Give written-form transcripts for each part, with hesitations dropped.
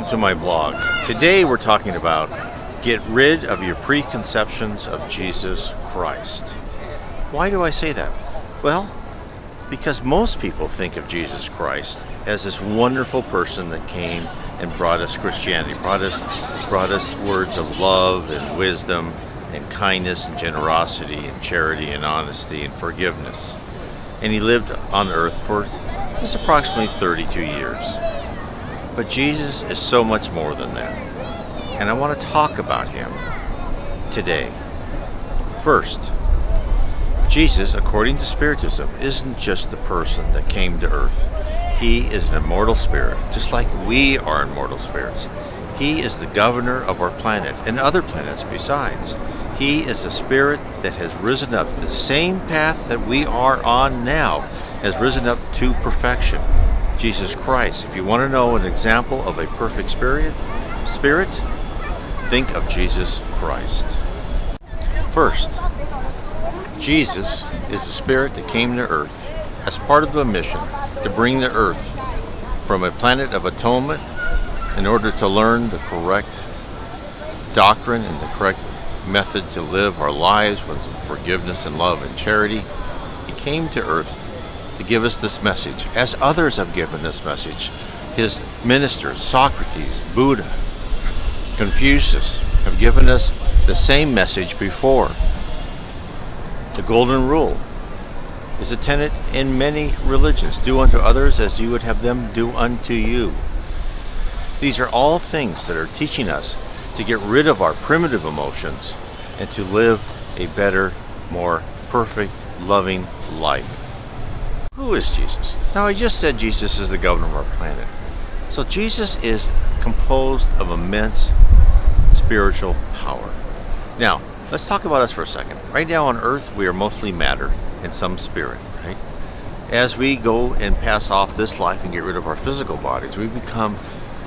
welcome to my vlog. Today we're talking about get rid of your preconceptions of Jesus Christ. Why do I say that? Well, because most people think of Jesus Christ as this wonderful person that came and brought us Christianity, brought us words of love and wisdom and kindness and generosity and charity and honesty and forgiveness. And he lived on earth for just approximately 32 years. But Jesus is so much more than that. And I want to talk about him today. First, Jesus, according to Spiritism, isn't just the person that came to earth. He is an immortal spirit, just like we are immortal spirits. He is the governor of our planet and other planets besides. He is the spirit that has risen up. The same path that we are on now has risen up to perfection. Jesus Christ. If you want to know an example of a perfect spirit, think of Jesus Christ. First, Jesus is the spirit that came to earth as part of the mission to bring the earth from a planet of atonement in order to learn the correct doctrine and the correct method to live our lives with forgiveness and love and charity. He came to earth to give us this message, as others have given this message. His ministers, Socrates, Buddha, Confucius, have given us the same message before. The golden rule is a tenet in many religions. Do unto others as you would have them do unto you. These are all things that are teaching us to get rid of our primitive emotions and to live a better, more perfect, loving life. Who is Jesus? Now, I just said Jesus is the governor of our planet. So Jesus is composed of immense spiritual power. Now, let's talk about us for a second. Right now on earth, we are mostly matter and some spirit, right? As we go and pass off this life and get rid of our physical bodies, we become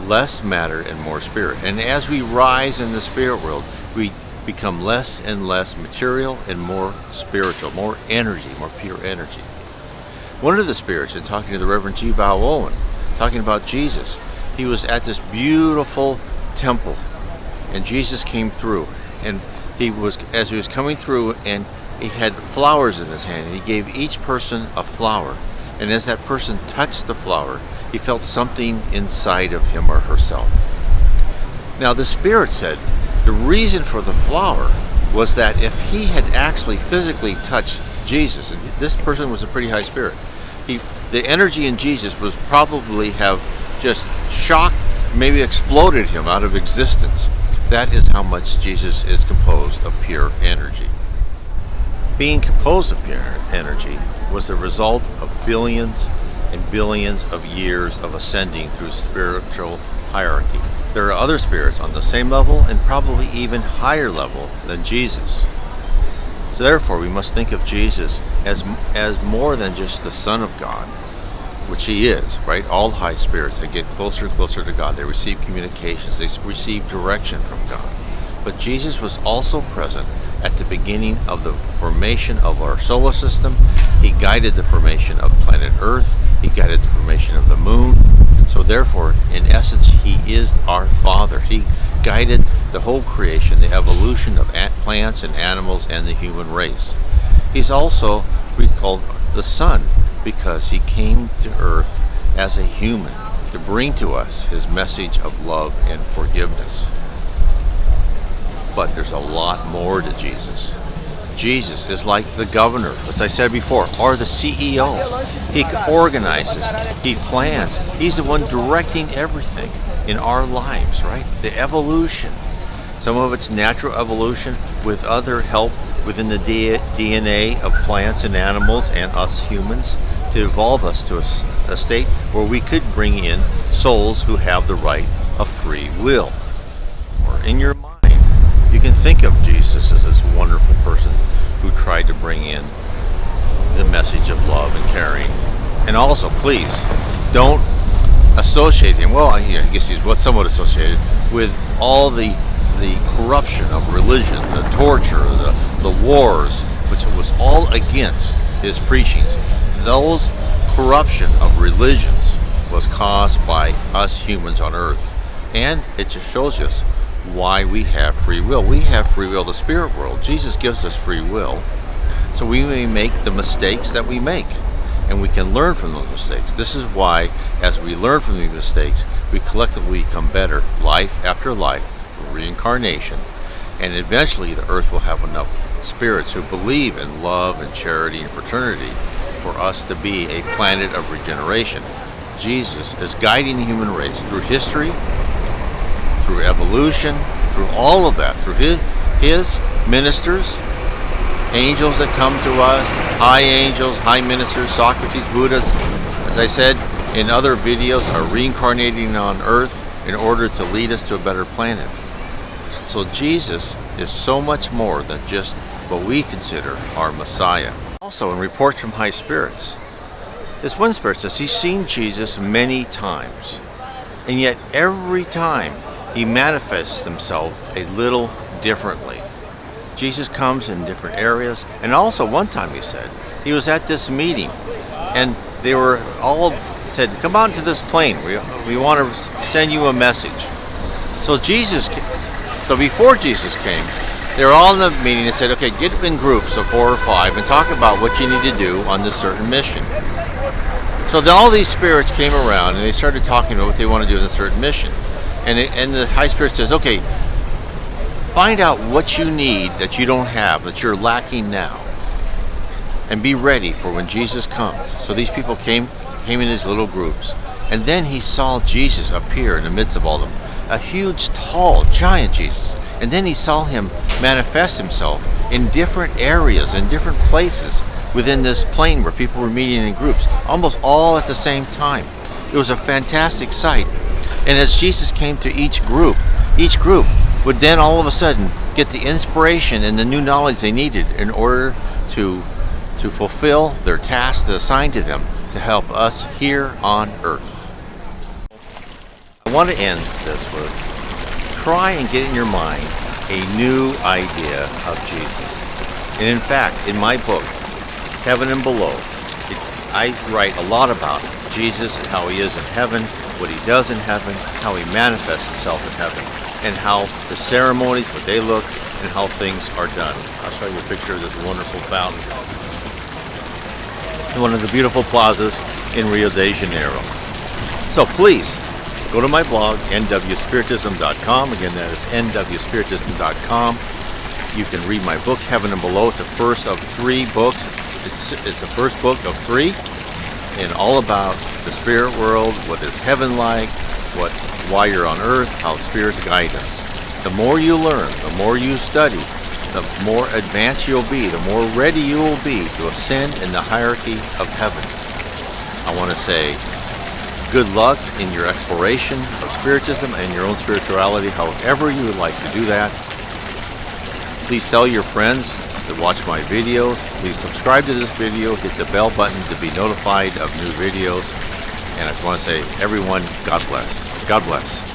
less matter and more spirit. And as we rise in the spirit world, we become less and less material and more spiritual, more energy, more pure energy. One of the spirits, in talking to the Rev G, Vale Owen, talking about Jesus, he was at this beautiful temple, and Jesus came through, and as he was coming through, and he had flowers in his hand, and he gave each person a flower, and as that person touched the flower, he felt something inside of him or herself. Now the spirit said the reason for the flower was that if he had actually physically touched Jesus, and this person was a pretty high spirit, the energy in Jesus was probably have just shocked, maybe exploded him out of existence. That is how much Jesus is composed of pure energy. Being composed of pure energy was the result of billions and billions of years of ascending through spiritual hierarchy. There are other spirits on the same level and probably even higher level than Jesus. So therefore, we must think of Jesus as more than just the Son of God, which he is, right? All high spirits, they get closer and closer to God. They receive communications. They receive direction from God. But Jesus was also present at the beginning of the formation of our solar system. He guided the formation of planet Earth. He guided the formation of the moon. So therefore, in essence, he is our Father. He guided the whole creation, the evolution of plants and animals and the human race. He's also, we call the Son, because he came to earth as a human to bring to us his message of love and forgiveness. But there's a lot more to Jesus. Jesus is like the governor, as I said before, or the CEO. He organizes, he plans. He's the one directing everything in our lives, right? The evolution. Some of it's natural evolution with other help within the DNA of plants and animals and us humans to evolve us to a state where we could bring in souls who have the right of free will. Or in your mind, you can think of Jesus as this wonderful person who tried to bring in the message of love and caring. And also, please, don't associate him, well, I guess he's somewhat associated with all the corruption of religion, the torture, the wars, which was all against his preachings. Those corruption of religions was caused by us humans on earth And it just shows us why we have free will. We have free will. The spirit world, Jesus gives us free will, so we may make the mistakes that we make, and we can learn from those mistakes. This is why, as we learn from these mistakes, we collectively become better, life after life, reincarnation, and eventually the earth will have enough spirits who believe in love and charity and fraternity for us to be a planet of regeneration. Jesus is guiding the human race through history, through evolution, through all of that, through his ministers, angels that come to us, high angels, high ministers, Socrates, Buddhas, as I said in other videos, are reincarnating on earth in order to lead us to a better planet. So Jesus is so much more than just what we consider our Messiah. Also, in reports from high spirits, this one spirit says he's seen Jesus many times, and yet every time he manifests himself a little differently. Jesus comes in different areas, and also one time he said he was at this meeting, and they were all said, "Come on to this plane. We want to send you a message." So before Jesus came, they were all in the meeting and said, "Okay, get in groups of 4 or 5 and talk about what you need to do on this certain mission." So all these spirits came around and they started talking about what they want to do in a certain mission. And the high spirit says, "Okay, find out what you need that you don't have, that you're lacking now, and be ready for when Jesus comes." So these people came in these little groups, and then he saw Jesus appear in the midst of all of them, a huge, tall, giant Jesus. And then he saw him manifest himself in different areas, in different places within this plane where people were meeting in groups, almost all at the same time. It was a fantastic sight. And as Jesus came to each group would then all of a sudden get the inspiration and the new knowledge they needed in order to fulfill their task that's assigned to them to help us here on earth. I want to end this with, try and get in your mind a new idea of Jesus. And in fact, in my book, Heaven and Below, I write a lot about Jesus and how he is in heaven, what he does in heaven, how he manifests himself in heaven, and how the ceremonies, what they look, and how things are done. I'll show you a picture of this wonderful fountain in one of the beautiful plazas in Rio de Janeiro. So please, go to my blog, nwspiritism.com. Again, that is nwspiritism.com. You can read my book, Heaven and Below. It's the first of 3 books. It's the first book of 3, and all about the spirit world, what is heaven like, why you're on earth, how spirits guide us. The more you learn, the more you study, the more advanced you'll be, the more ready you will be to ascend in the hierarchy of heaven. I want to say good luck in your exploration of Spiritism and your own spirituality, however you would like to do that. Please tell your friends to watch my videos. Please subscribe to this video, hit the bell button to be notified of new videos. And I just want to say, everyone, God bless. God bless.